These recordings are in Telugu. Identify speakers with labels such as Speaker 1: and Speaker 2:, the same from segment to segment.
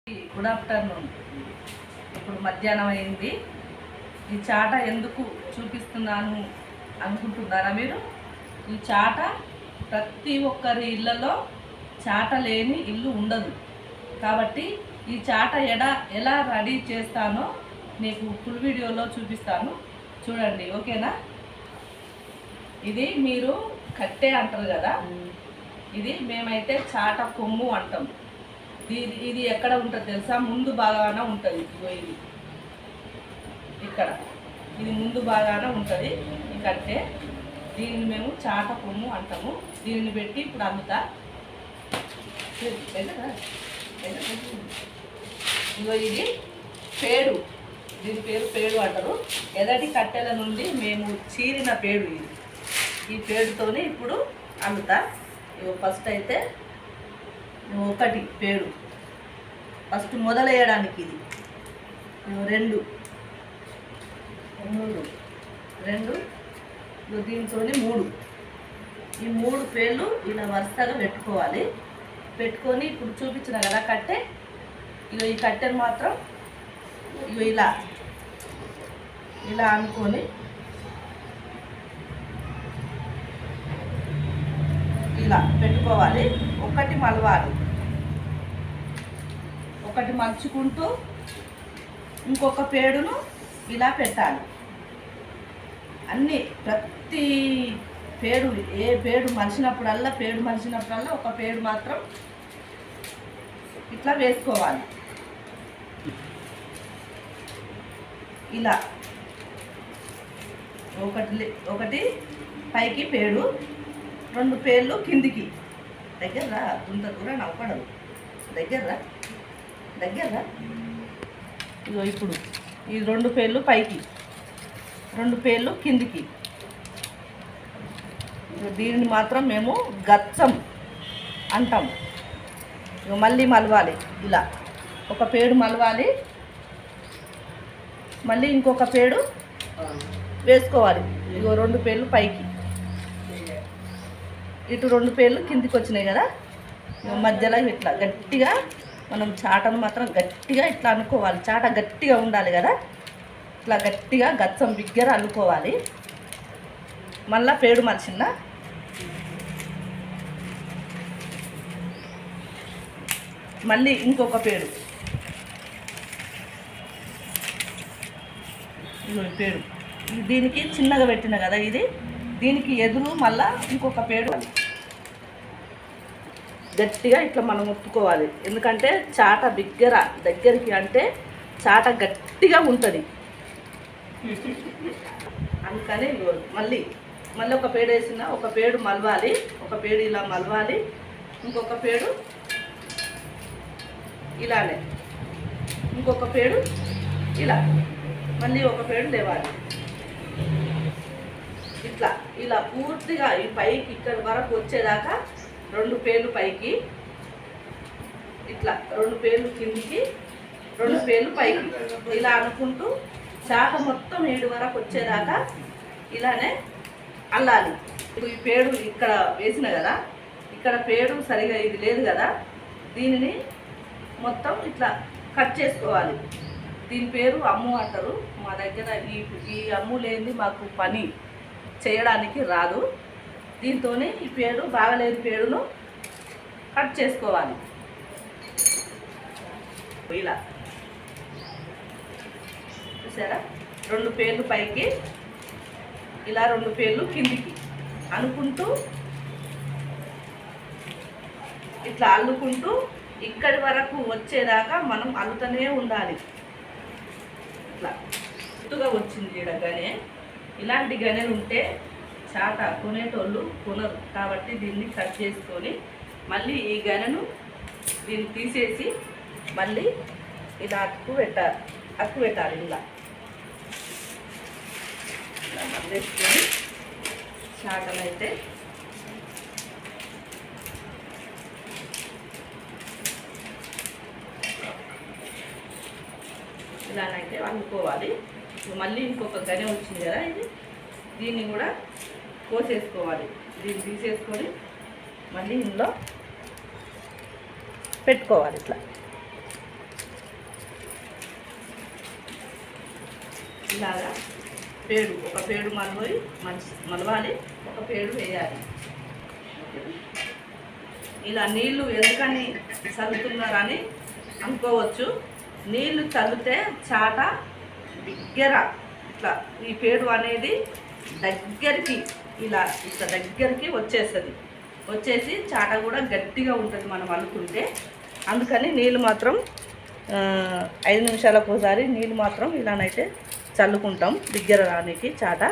Speaker 1: Good afternoon. ఇప్పుడు మధ్యాహ్నం అయింది. ఈ చాట ఎందుకు చూపిస్తున్నాను అనుకుంటున్నారా మీరు? ఈ చాట ప్రతి ఒక్కరి ఇళ్ళలో చాట లేని ఇల్లు ఉండదు. కాబట్టి ఈ చాట ఎలా రెడీ చేస్తానో మీకు ఫుల్ వీడియోలో చూపిస్తాను, చూడండి. ఓకేనా? ఇది మీరు కట్టే అంటారు కదా, ఇది మేమైతే చాట కొమ్ము అంటాం. ఇది ఎక్కడ ఉంటుంది తెలుసా? ముందు బాగానే ఉంటుంది. ఇది ఇక్కడ ఇది ముందు బాగానే ఉంటుంది ఈ కట్టే. దీన్ని మేము చాట కొమ్ము అంటాము. దీనిని పెట్టి ఇప్పుడు అమ్ముతా. ఇగో ఇది పేడు, దీని పేరు పేడు అంటారు. ఎదటి కట్టెల నుండి మేము చీరిన పేడు ఇది. ఈ పేడుతోనే ఇప్పుడు అమ్ముతా. ఇగో ఫస్ట్ అయితే ఒకటి పేడు, ఫస్ట్ మొదలయ్యడానికి ఇది. రెండు దీంతో మూడు. ఈ మూడు పేర్లు ఇలా వరుసగా పెట్టుకోవాలి. పెట్టుకొని ఇప్పుడు చూపించిన కదా కట్టె, ఇగో ఈ కట్టెను మాత్రం ఇగో ఇలా అనుకొని ఇలా పెట్టుకోవాలి. ఒకటి మలవాలి, ఒకటి మలుచుకుంటూ ఇంకొక పేడును ఇలా పెట్టాలి. అన్నీ ప్రతి పేడు, ఏ పేడు మలిచినప్పుడల్లా ఒక పేడు మాత్రం ఇట్లా వేసుకోవాలి. ఇలా ఒకటి పైకి పేడు, రెండు పేర్లు కిందికి. దగ్గర ఇంత దూరం నవ్వకూడదు. దగ్గర ఇగో ఇప్పుడు ఈ రెండు పేర్లు పైకి, రెండు పేర్లు కిందికి. దీనిని మాత్రం మేము గచ్చం అంటాం. ఇక మళ్ళీ మలవాలి. ఇలా ఒక పేడు మలవాలి, మళ్ళీ ఇంకొక పేడు వేసుకోవాలి. ఇగో రెండు పేర్లు పైకి, ఇటు రెండు పేర్లు కిందికి వచ్చినాయి కదా. మధ్యలో ఇట్లా గట్టిగా మనం చాటను మాత్రం గట్టిగా ఇట్లా అనుకోవాలి. చాట గట్టిగా ఉండాలి కదా, ఇట్లా గట్టిగా గచ్చం బిగ్గర అల్లుకోవాలి. మళ్ళా పేడు మలిచిందా, మళ్ళీ ఇంకొక పేడు, పేడు దీనికి చిన్నగా పెట్టిన కదా ఇది, దీనికి ఎదురు మళ్ళా ఇంకొక పేడు గట్టిగా ఇట్లా మనం ఒత్తుకోవాలి. ఎందుకంటే చాట దగ్గరికి అంటే చాట గట్టిగా ఉంటుంది. అందుకని మళ్ళీ ఒక పేడు వేసిన ఒక పేడు మలవాలి, ఒక పేడు ఇలా మలవాలి, ఇంకొక పేడు ఇలానే, ఇంకొక పేడు ఇలా, మళ్ళీ ఒక పేడు లేవాలి. ఇలా పూర్తిగా ఈ పైకి ఇక్కడ వరకు వచ్చేదాకా రెండు పేర్లు పైకి, ఇట్లా రెండు పేర్లు కిందికి, రెండు పేర్లు పైకి, ఇలా అనుకుంటూ చాట మొత్తం 7 వరకు వచ్చేదాకా ఇలానే అల్లాలి. ఈ పేడు ఇక్కడ వేసిన కదా, ఇక్కడ పేడు సరిగా ఇది లేదు కదా, దీనిని మొత్తం ఇట్లా కట్ చేసుకోవాలి. దీని పేరు అమ్ము అంటారు. మా దగ్గర ఈ అమ్ము లేనిది మాకు పని చేయడానికి రాదు. దీంతోనే ఈ పేడు బాగలేని పేడును కట్ చేసుకోవాలి. ఇలా చూసారా, రెండు పేర్లు పైకి, ఇలా రెండు పేర్లు కిందికి అనుకుంటూ ఇట్లా అల్లుకుంటూ ఇక్కడి వరకు వచ్చేదాకా మనం అల్లుతూనే ఉండాలి. ఇట్లా గుర్తుగా వచ్చింది ఈడ గనె. ఇలాంటి గనెలు ఉంటే చాట కొనేటోళ్ళు కొనరు. కాబట్టి దీన్ని కట్ చేసుకొని మళ్ళీ ఈ గనెను దీన్ని తీసేసి మళ్ళీ ఇలా అక్కు పెట్టాలి. ఇలా మళ్ళేసుకొని చాటనైతే ఇలానైతే వండుకోవాలి. మళ్ళీ ఇంకొక గనె వచ్చింది కదా, దీన్ని కూడా కోసేసుకోవాలి. దీన్ని తీసేసుకొని మళ్ళీ ఇందులో పెట్టుకోవాలి. ఇట్లా ఇలాగా ఒక పేడు మలవాలి, ఒక పేడు వేయాలి. ఇలా నీళ్ళు ఎందుకని చల్లుతున్నారని అనుకోవచ్చు. నీళ్ళు చల్లితే చాట దగ్గర ఇట్లా ఈ పేడు అనేది దగ్గరికి ఇట్లా దగ్గరికి వచ్చేసి చాట కూడా గట్టిగా ఉంటుంది మనం అల్లుకుంటే. అందుకని నీళ్ళు మాత్రం 5 నిమిషాలకు ఒకసారి నీళ్ళు మాత్రం ఇలానైతే చల్లుకుంటాం దగ్గర రానికి చాట.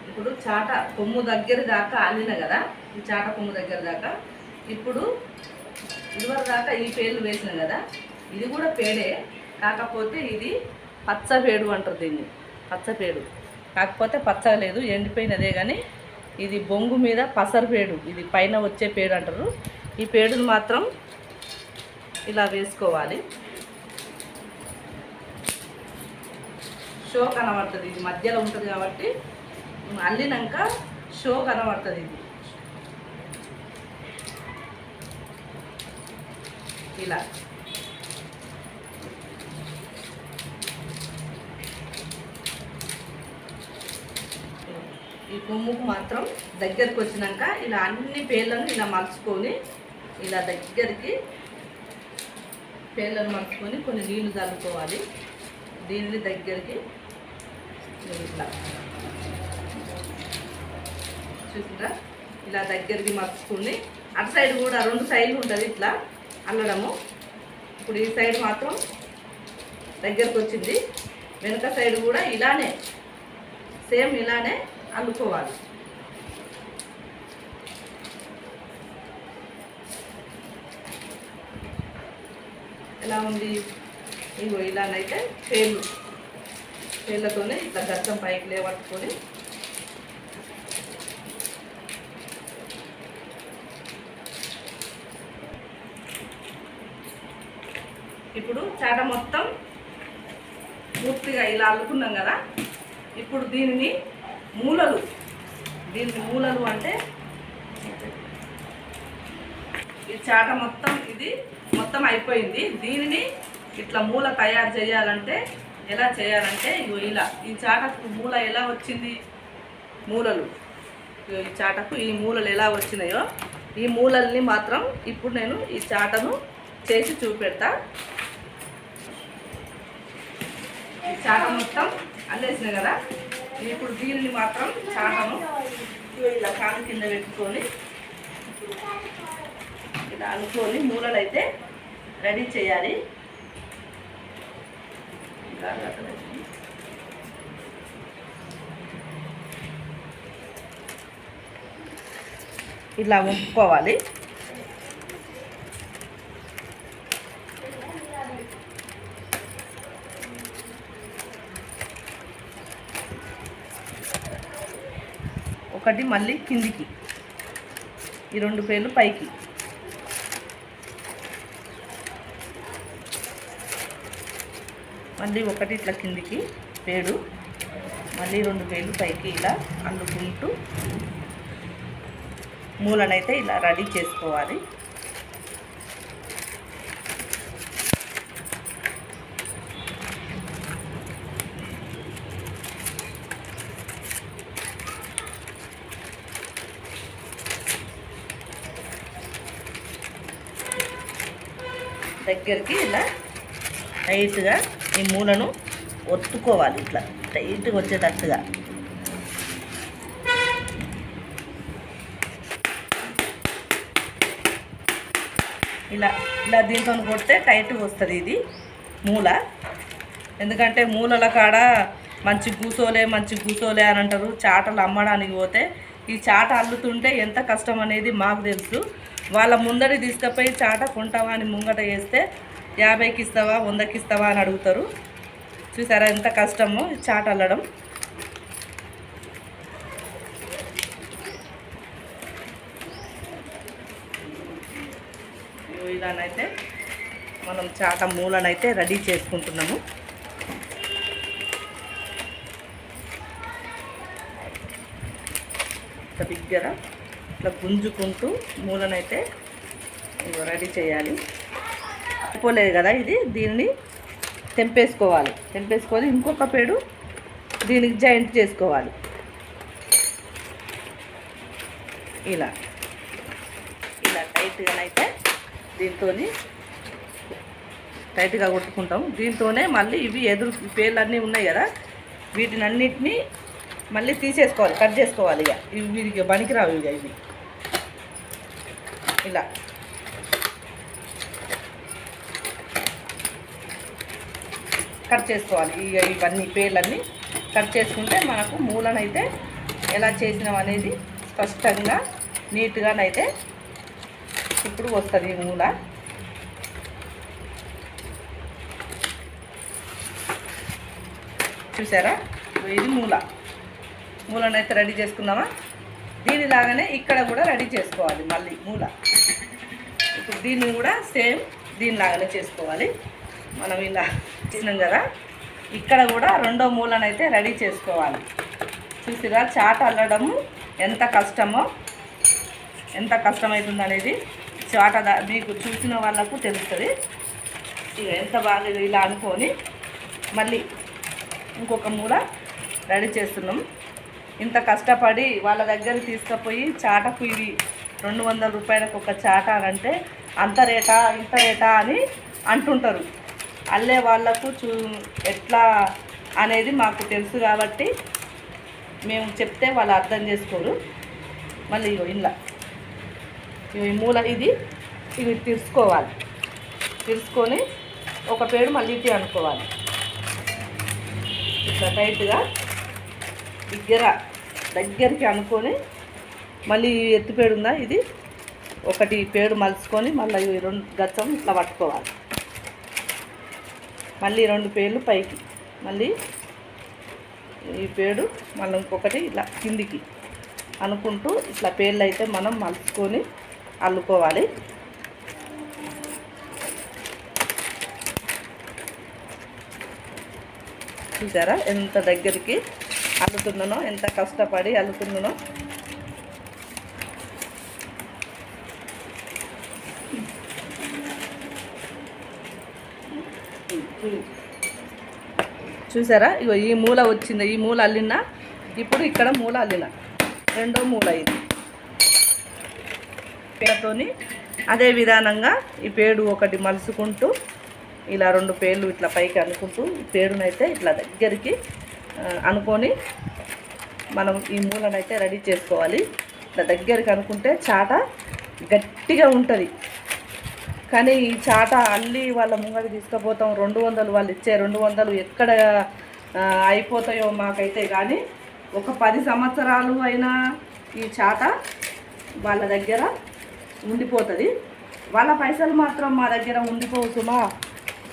Speaker 1: ఇప్పుడు చాట కొమ్ము దగ్గర దాకా అల్లిన కదా, ఈ చాట కొమ్ము దగ్గర దాకా. ఇప్పుడు ఇదివరకు దాకా ఈ పేర్లు వేసిన కదా, ఇది కూడా పేడే, కాకపోతే ఇది పచ్చపేడు అంటారు దీన్ని. పచ్చపేడు కాకపోతే పచ్చగా లేదు, ఎండిపోయినదే. కానీ ఇది బొంగు మీద పసరు పేడు, ఇది పైన వచ్చే పేడు అంటారు. ఈ పేడును మాత్రం ఇలా వేసుకోవాలి. షో కనబడుతుంది, ఇది మధ్యలో ఉంటుంది కాబట్టి అల్లినాక షో కనబడుతుంది. ఇది ఇలా ఈ కొమ్ముకు మాత్రం దగ్గరికి వచ్చినాక ఇలా అన్ని పేర్లను ఇలా మలుచుకొని ఇలా దగ్గరికి పేర్లను మలుచుకొని కొన్ని నీళ్ళు చల్లుకోవాలి. దీన్ని దగ్గరికి ఇట్లా చూసిందా, ఇలా దగ్గరికి మలుచుకొని అటు సైడ్ కూడా 2 సైడ్లు ఉంటుంది ఇట్లా అల్లడము. ఇప్పుడు ఈ సైడ్ మాత్రం దగ్గరకు వచ్చింది, వెనుక సైడ్ కూడా ఇలానే సేమ్ ఇలానే అల్లుకోవాలి. ఎలా ఉంది? ఇగో ఇలానైతే పేర్లతోనే ఇట్లా గచ్చం పైకి లేవట్టుకొని ఇప్పుడు చాట మొత్తం పూర్తిగా ఇలా అల్లుకున్నాం కదా. ఇప్పుడు దీనికి మూలలు అంటే ఈ చాట మొత్తం ఇది మొత్తం అయిపోయింది. దీనిని ఇట్లా మూల తయారు చేయాలంటే ఎలా చేయాలంటే ఇగో ఇలా ఈ చాటకు మూల ఎలా వచ్చింది, మూలలు ఈ చాటకు ఈ మూలలు ఎలా వచ్చినాయో ఈ మూలల్ని మాత్రం ఇప్పుడు నేను ఈ చాటను చేసి చూపెడతా. ఈ చాట మొత్తం అల్లేసిన కదా, ఇప్పుడు దీనిని మాత్రం చాటను ఇలా కాలు కింద పెట్టుకొని ఇలా అనుకొని మూలలు అయితే రెడీ చేయాలి. ఇలా వంపుకోవాలి. ఒకటి మళ్ళీ కిందికి, ఈ 2 పేర్లు పైకి. మళ్ళీ ఒకటి ఇట్లా కిందికి పేడు, మళ్ళీ 2 పేర్లు పైకి ఇలా అల్లుకుంటూ మూలనైతే ఇలా రెడీ చేసుకోవాలి. దగ్గరికి ఇలా టైట్గా ఈ మూలను ఒత్తుకోవాలి, ఇట్లా టైట్గా వచ్చేటట్టుగా. ఇలా ఇలా దీంతో కొడితే టైట్గా వస్తుంది ఇది మూల. ఎందుకంటే మూలల కాడ మంచి కూసోలే అని అంటారు. చాటలు అమ్మడానికి పోతే ఈ చాట అల్లుతుంటే ఎంత కష్టం అనేది మాకు తెలుసు. వాళ్ళ ముందడి తీసుకుపోయి చాట కొంటావా అని ముంగట వేస్తే 50కి ఇస్తావా 100కి ఇస్తావా అని అడుగుతారు. చూసారా ఎంత కష్టమో ఈ చాట అల్లడం. మనం చాట మూలనైతే రెడీ చేసుకుంటున్నాము. దగ్గర ఇట్లా గుంజుకుంటూ మూలనైతే రెడీ చేయాలి. అయిపోలేదు కదా ఇది, దీన్ని తెంపేసుకోవాలి. తెంపేసుకొని ఇంకొక పేడు దీనికి జాయింట్ చేసుకోవాలి. ఇలా ఇలా టైట్గానైతే దీంతో టైట్గా కొట్టుకుంటాం. దీంతోనే మళ్ళీ ఇవి ఎదురు పేర్లన్నీ ఉన్నాయి కదా, వీటిని అన్నిటినీ మళ్ళీ తీసేసుకోవాలి, కట్ చేసుకోవాలి. ఇక ఇవి వీరికి పనికిరావు. ఇక ఇవి ఇలా కట్ చేసుకోవాలి. ఇక ఇవన్నీ పేర్లన్నీ కట్ చేసుకుంటే మనకు మూలనైతే ఎలా చేసినాం అనేది స్పష్టంగా నీట్గానైతే ఇప్పుడు వస్తుంది ఈ మూల. చూసారా, ఇది మూలనైతే రెడీ చేసుకున్నామా. దీనిలాగానే ఇక్కడ కూడా రెడీ చేసుకోవాలి మళ్ళీ మూల. ఇప్పుడు దీన్ని కూడా సేమ్ దీనిలాగానే చేసుకోవాలి. మనం ఇలా చేసినాం కదా, ఇక్కడ కూడా రెండో మూలనైతే రెడీ చేసుకోవాలి. చూసిరా, చాట అల్లడము ఎంత కష్టమో, ఎంత కష్టమవుతుంది అనేది చాట మీకు చూసిన వాళ్ళకు తెలుస్తుంది. ఇక ఎంత బాగా ఇలా అనుకొని మళ్ళీ ఇంకొక మూల రెడీ చేస్తున్నాం. ఇంత కష్టపడి వాళ్ళ దగ్గర తీసుకుపోయి చాటకు ఇవి 200 రూపాయలకు ఒక చాట అంటే అంత రేటా ఇంత రేటా అని అంటుంటారు. అల్లే వాళ్ళకు ఎట్లా అనేది మాకు తెలుసు కాబట్టి మేము చెప్తే వాళ్ళు అర్థం చేసుకోరు. మళ్ళీ ఇలా ఈ మూల ఇవి తీసుకోవాలి. తీసుకొని ఒక పేడు మళ్ళీ ఇటు అనుకోవాలి. ఇట్లా టైట్గా దగ్గరికి అనుకొని మళ్ళీ ఎత్తుపేడు ఉందా, ఇది ఒకటి పేడు మలుచుకొని మళ్ళీ 2 గచ్చం ఇట్లా పట్టుకోవాలి. మళ్ళీ 2 పేర్లు పైకి, మళ్ళీ ఈ పేడు మళ్ళీ ఇంకొకటి ఇట్లా కిందికి అనుకుంటూ ఇట్లా పేర్లు అయితే మనం మలుచుకొని అల్లుకోవాలి. చూసారా ఎంత దగ్గరికి అల్లుతున్నానో, ఎంత కష్టపడి అల్లుతున్నానో. చూసారా, ఇగో ఈ మూల వచ్చింది, ఈ మూల అల్లినా. ఇప్పుడు ఇక్కడ మూల అల్లిన, రెండో మూల ఇది పేరుతోని అదే విధానంగా ఈ పేడు ఒకటి మలుచుకుంటూ ఇలా 2 పేర్లు ఇట్లా పైకి అనుకుంటూ ఈ పేడునైతే ఇట్లా దగ్గరికి అనుకొని మనం ఈ మూలనైతే రెడీ చేసుకోవాలి. ఇట్లా దగ్గరికి అనుకుంటే చాట గట్టిగా ఉంటుంది. కానీ ఈ చాట అల్లి వాళ్ళ ముంగడి తీసుకుపోతాం, 200 వాళ్ళు ఇచ్చే 200 ఎక్కడ అయిపోతాయో మాకైతే. కానీ ఒక 10 సంవత్సరాలు అయినా ఈ చాట వాళ్ళ దగ్గర ఉండిపోతుంది. వాళ్ళ పైసలు మాత్రం మా దగ్గర ఉండిపోవు సుమా,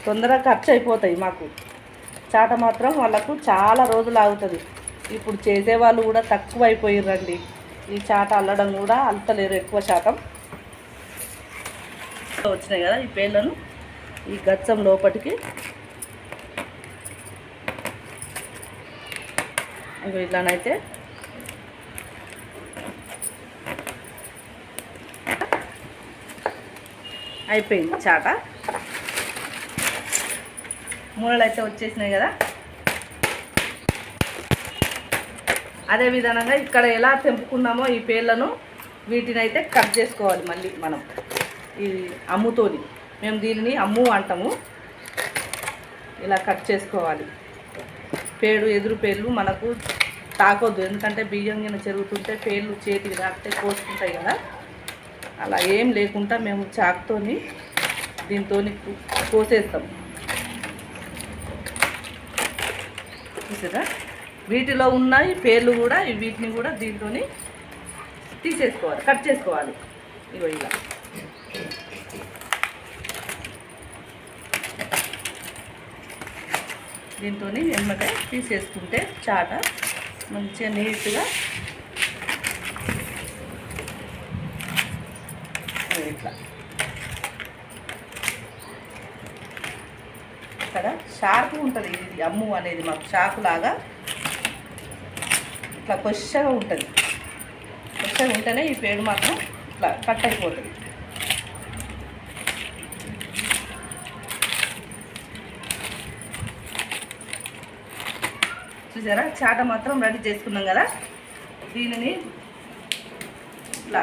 Speaker 1: తొందరగా ఖర్చు అయిపోతాయి. మాకు చాట మాత్రం వాళ్ళకు చాలా రోజులు ఆగుతుంది. ఇప్పుడు చేసేవాళ్ళు కూడా తక్కువ అయిపోయిర్రండి. ఈ చాట అల్లడం కూడా అల్తలేరు ఎక్కువ శాతం. వచ్చినాయి కదా ఈ పేర్లను ఈ గచ్చం లోపటికి ఇట్లానైతే అయిపోయింది చాట. మూలలు అయితే వచ్చేసినాయి కదా. అదే విధంగా ఇక్కడ ఎలా తెంపుకున్నామో ఈ పేర్లను వీటిని అయితే కట్ చేసుకోవాలి. మళ్ళీ మనం ఈ అమ్ముతోని, మేము దీనిని అమ్ము అంటాము. ఇలా కట్ చేసుకోవాలి. పేడు ఎదురు పేర్లు మనకు తాకొద్దు, ఎందుకంటే బియ్యం గిన్నె చెరుగుతుంటే పేర్లు చేతికి తాకితే కోసుకుంటాయి కదా. అలా ఏం లేకుండా మేము చాకుతోని దీంతో కోసేస్తాం. చూసారా, వీటిలో ఉన్న ఈ పేర్లు కూడా వీటిని కూడా దీంతో తీసేసుకోవాలి, కట్ చేసుకోవాలి. ఇగో ఇలా దీంతో ఎమ్మటే తీసేసుకుంటే చాట మంచిగా నీట్గా ఇట్లా ఇక్కడ షార్ప్ ఉంటుంది. ఇది అమ్ము అనేది మాకు షాకు లాగా ఇట్లా కొచ్చగా ఉంటుంది. కొచ్చగా ఉంటేనే ఈ పేడు మాత్రం ఇట్లా కట్ అయిపోతుంది. చూసారా, చాట మాత్రం రెడీ చేసుకున్నాం కదా. దీనిని ఇట్లా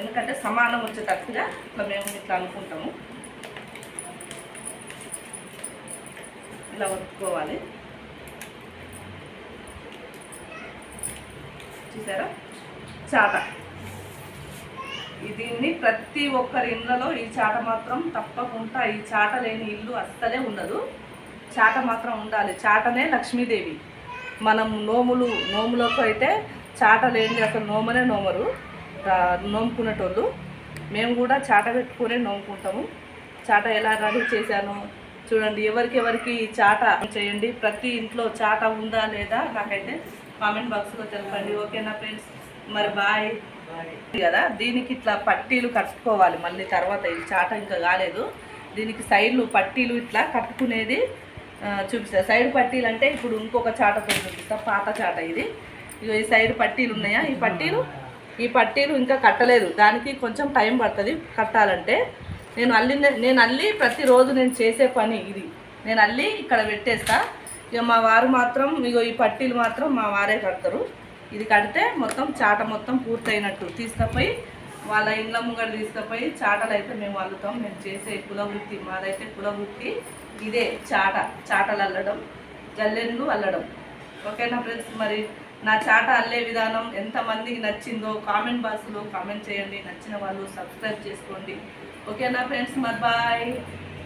Speaker 1: ఎందుకంటే సమానం వచ్చేటట్టుగా ఇట్లా మేము ఇట్లా అనుకుంటాము. ఇలా ఒత్తుకోవాలి. చూసారా, చాట. దీన్ని ప్రతి ఒక్కరి ఇళ్ళలో ఈ చాట మాత్రం తప్పకుండా, ఈ చాట లేని ఇల్లు అస్సలే ఉండదు. చాట మాత్రం ఉండాలి. చాటనే లక్ష్మీదేవి. మనం నోములకు అయితే చాట లేని అసలు నోమనే నోమరు నోముకునేటోళ్ళు. మేము కూడా చాట పెట్టుకునే నోముకుంటాము. చాట ఎలా రెడీ చేశాను చూడండి. ఎవరికి చాట చేయండి. ప్రతి ఇంట్లో చాట ఉందా లేదా నాకైతే కామెంట్ బాక్స్లో తెలపండి. ఓకేనా ఫ్రెండ్స్, మరి బాయ్ కదా. దీనికి ఇట్లా పట్టీలు కట్టుకోవాలి మళ్ళీ తర్వాత. ఇది చాట ఇంకా కాలేదు. దీనికి సైడ్లు పట్టీలు ఇట్లా కట్టుకునేది చూపిస్తా. సైడ్ పట్టీలు అంటే ఇప్పుడు ఇంకొక చాటతో చూపిస్తా. పాత చాట ఇది. ఇక ఈ సైడ్ పట్టీలు ఉన్నాయా, ఈ పట్టీలు ఇంకా కట్టలేదు. దానికి కొంచెం టైం పడుతుంది కట్టాలంటే. నేను అల్లి ప్రతిరోజు నేను చేసే పని ఇది. నేను అల్లి ఇక్కడ పెట్టేస్తా. ఇక మా వారు మాత్రం ఇగో ఈ పట్టీలు మాత్రం మా వారే కడతారు. ఇది కడితే మొత్తం చాట మొత్తం పూర్తయినట్టు. తీసుకుపోయి వాళ్ళ ఇళ్ళ ముంగడ తీసుకుపోయి చాటలు అయితే మేము అల్లుతాం. మేము చేసే కులవృత్తి మాదైతే కులవృత్తి ఇదే. చాటలు అల్లడం, జల్లెండ్లు అల్లడం. ఓకేనా ఫ్రెండ్స్, మరి నా చాట అల్లే విధానం ఎంతమందికి నచ్చిందో కామెంట్ బాక్స్లో కామెంట్ చేయండి. నచ్చిన వాళ్ళు సబ్స్క్రైబ్ చేసుకోండి. ఓకేనా ఫ్రెండ్స్, మరి బాయ్.